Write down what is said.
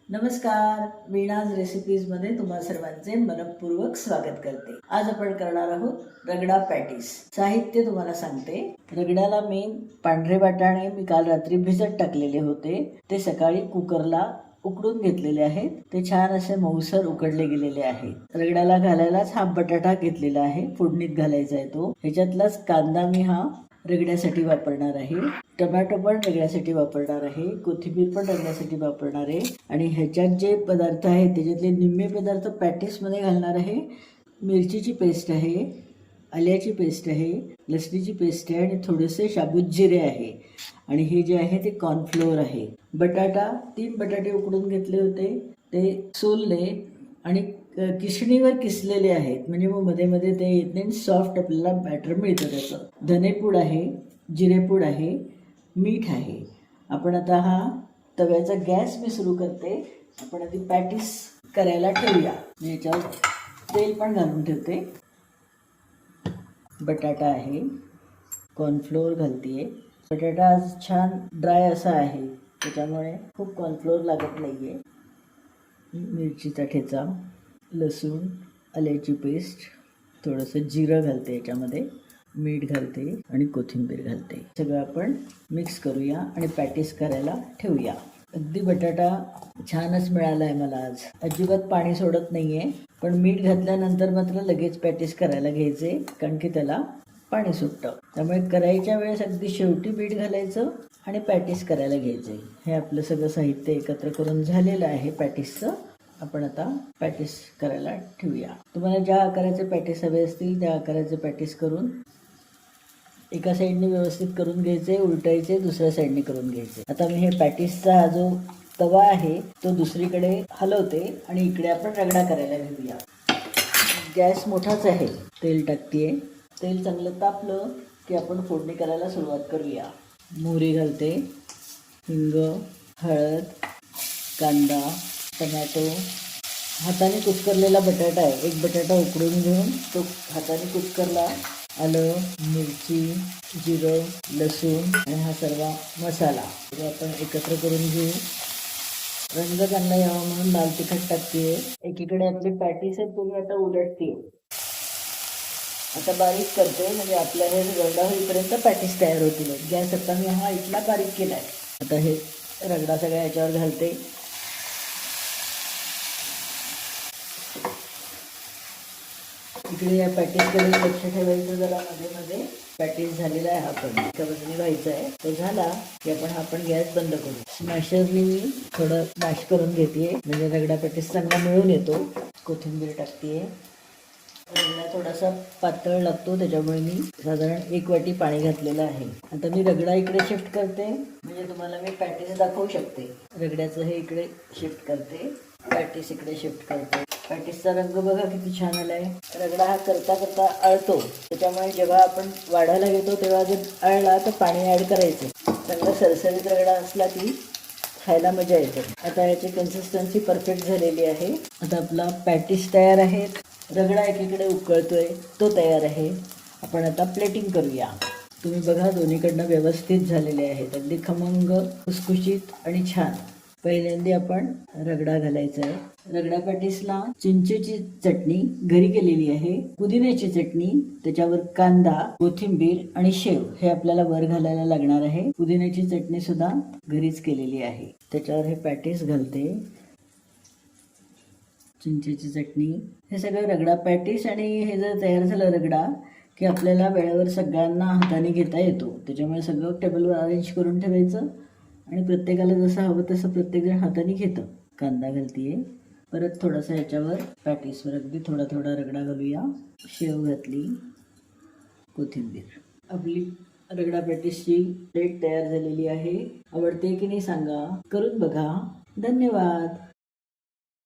नमस्कार, वीणाज रेसिपीजमध्ये तुम्हा सर्वांचे मनपूर्वक स्वागत करते। आज आपण करणार आहोत रगडा पॅटीस। साहित्य तुम्हाला सांगते। रगड्याला मी पांढरे वाटाणे मी काल रात्री भिजत टाकलेले होते, ते सकाळी कुकरला उकडून घेतलेले आहेत। ते छान असे मऊसर उकडले गेलेले आहेत। रगड्याला घालायलाच हा बटाटा घेतलेला आहे, फोडणीत घालायचा आहे तो। ह्याच्यातलाच कांदा मी हा रगड्यासाठी वापरणार आहे, टोमॅटो पण रगड्यासाठी वापरणार आहे, कोथिंबीर पण रगड्यासाठी वापरणार आहे आणि ह्याच्यात जे पदार्थ आहेत त्याच्यातले निम्मे पदार्थ पॅटीसमध्ये घालणार आहे। मिरचीची पेस्ट आहे, आल्याची पेस्ट आहे, लसणीची पेस्ट आहे आणि थोडेसे साबुत जिरे आहे आणि हे जे आहे ते कॉर्नफ्लोअर आहे। बटाटा 3 बटाटे उकडून घेतले होते, ते सोलले आणि किसणीवर किसलेले आहेत, म्हणजे मग मध्ये मध्ये ते येत नाही, सॉफ्ट आपल्याला बॅटर मिळतं त्याचं। धनेपूड आहे, जिरेपूड आहे, मीठ आहे। आपण आता हा तव्याचा गॅस मी सुरू करते। आपण आधी पॅटीस करायला ठेवूया। मी याच्यावर तेल पण घालून ठेवते। बटाटा आहे, कॉर्नफ्लोअर घालते। बटाटा आज छान ड्राय असा आहे, त्याच्यामुळे खूप कॉर्नफ्लोअर लागत नाही आहे। मिरचीचा ठेचा, लसूण, आल्याची पेस्ट, थोडंसं जिरं घालते याच्यामध्ये, मीठ घालते आणि कोथिंबीर घालते। सगळं आपण मिक्स करूया आणि पॅटीस करायला ठेवूया। अगदी बटाटा छानच मिळाला आहे मला आज, अजिबात पाणी सोडत नाही आहे, पण मीठ घातल्यानंतर मात्र लगेच पॅटीस करायला घ्यायचे, कारण की त्याला पाणी सुटतं। त्यामुळे करायच्या वेळेस अगदी शेवटी मीठ घालायचं आणि पॅटीस करायला घ्यायचे। हे आपलं सगळं साहित्य एकत्र करून झालेलं आहे पॅटीसचं। आपण आता पॅटीस करायला ठेवूया। तुम्हाला ज्या आकाराचे पॅटीस हवे असतील त्या आकाराचे पॅटीस करून एका साईडने व्यवस्थित करून घ्यायचे, उलटायचे, दुसऱ्या साईडने करून घ्यायचे। आता मी हे पॅटीसचा हा जो तवा आहे तो दुसरीकडे हलवते आणि इकडे आपण रगडा करायला घेऊया। गॅस मोठाच आहे, तेल टाकते। तेल चांगलं तापलं की आपण फोडणी करायला सुरुवात करूया। मोहरी घालते, हिंग, हळद, कांदा, टमॅटो, हाताने कुस्करलेला बटाटा आहे, एक बटाटा उकडून घेऊन तो हाताने कुस्करला, आलं, मिरची, जिरं, लसूण आणि हा सर्व मसाला आपण एकत्र करून घेऊ। रंग चांगला यावा म्हणून लाल तिखट टाकते। एकीकडे आपली पॅटीस आहे तुम्ही आता उलटते, आता बारीक करते, म्हणजे आपल्या हे रगडा होईपर्यंत पॅटीस तयार होतील। गॅस आता मी हा इथला बारीक केला आहे। आता हे रगडा सगळ्या याच्यावर घालते। इकडे या पॅटीसकडे लक्ष ठेवायचं जरा, मध्ये मध्ये पॅटीस झालेला आहे, हा पण एका बाजूने व्हायचा आहे। तो झाला की आपण गॅस बंद करू। स्मॅशरने मी थोडं मॅश करून घेते, म्हणजे रगडा पॅटीस चांगला मिळून येतो। कोथिंबीर टाकते। रगडा थोडासा पातळ लागतो, त्याच्यामुळे मी साधारण 1 वाटी पाणी घातलेलं आहे। आता मी रगडा इकडे शिफ्ट करते, म्हणजे तुम्हाला मी पॅटीस दाखवू शकते। रगड्याचं हे इकडे शिफ्ट करते, पॅटीस इकडे शिफ्ट करते। पॅटीसचा रंग बघा किती छान आलाय। रगडा हा करता करता अळतो, त्याच्यामुळे जेव्हा आपण वाढायला घेतो तेव्हा जर अळला तर पाणी ॲड करायचं। चांगला सरसरीत रगडा असला की खायला मजा येते। आता याची कन्सिस्टन्सी परफेक्ट झालेली आहे। आता आपला पॅटीस तयार आहे, रगडा एकीकडे उकळतोय, तो तयार आहे। आपण आता प्लेटिंग करूया। तुम्ही बघा दोन्हीकडनं व्यवस्थित झालेले आहेत, अगदी खमंग, खुसखुशीत आणि छान। पहिल्यांदा आपण रगडा घालायचा आहे। रगडा पॅटीसला चिंचेची चटणी घरी केलेली आहे, पुदिन्याची चटणी, त्याच्यावर कांदा, कोथिंबीर आणि शेव हे आपल्याला वर घालायला लागणार आहे। पुदिन्याची चटणी सुद्धा घरीच केलेली आहे। त्याच्यावर हे पॅटीस घालते, चिंचेची चटणी, हे सगळं रगडा पॅटीस। आणि हे जर तयार झालं रगडा की आपल्याला वेळेवर सगळ्यांना हाताने घेता येतो, त्याच्यामुळे सगळं टेबलवर अरेंज करून ठेवायचं आणि प्रत्येकाला जसं हवं तसं प्रत्येकजण हाताने घेतं। कांदा घालते, परत थोडासा याच्यावर पॅटीसवर अगदी थोडा थोडा रगडा घालूया। शेव घातली, कोथिंबीर। आपली रगडा पॅटीसची प्लेट तयार झालेली आहे। आवडते की नाही सांगा, करून बघा। धन्यवाद।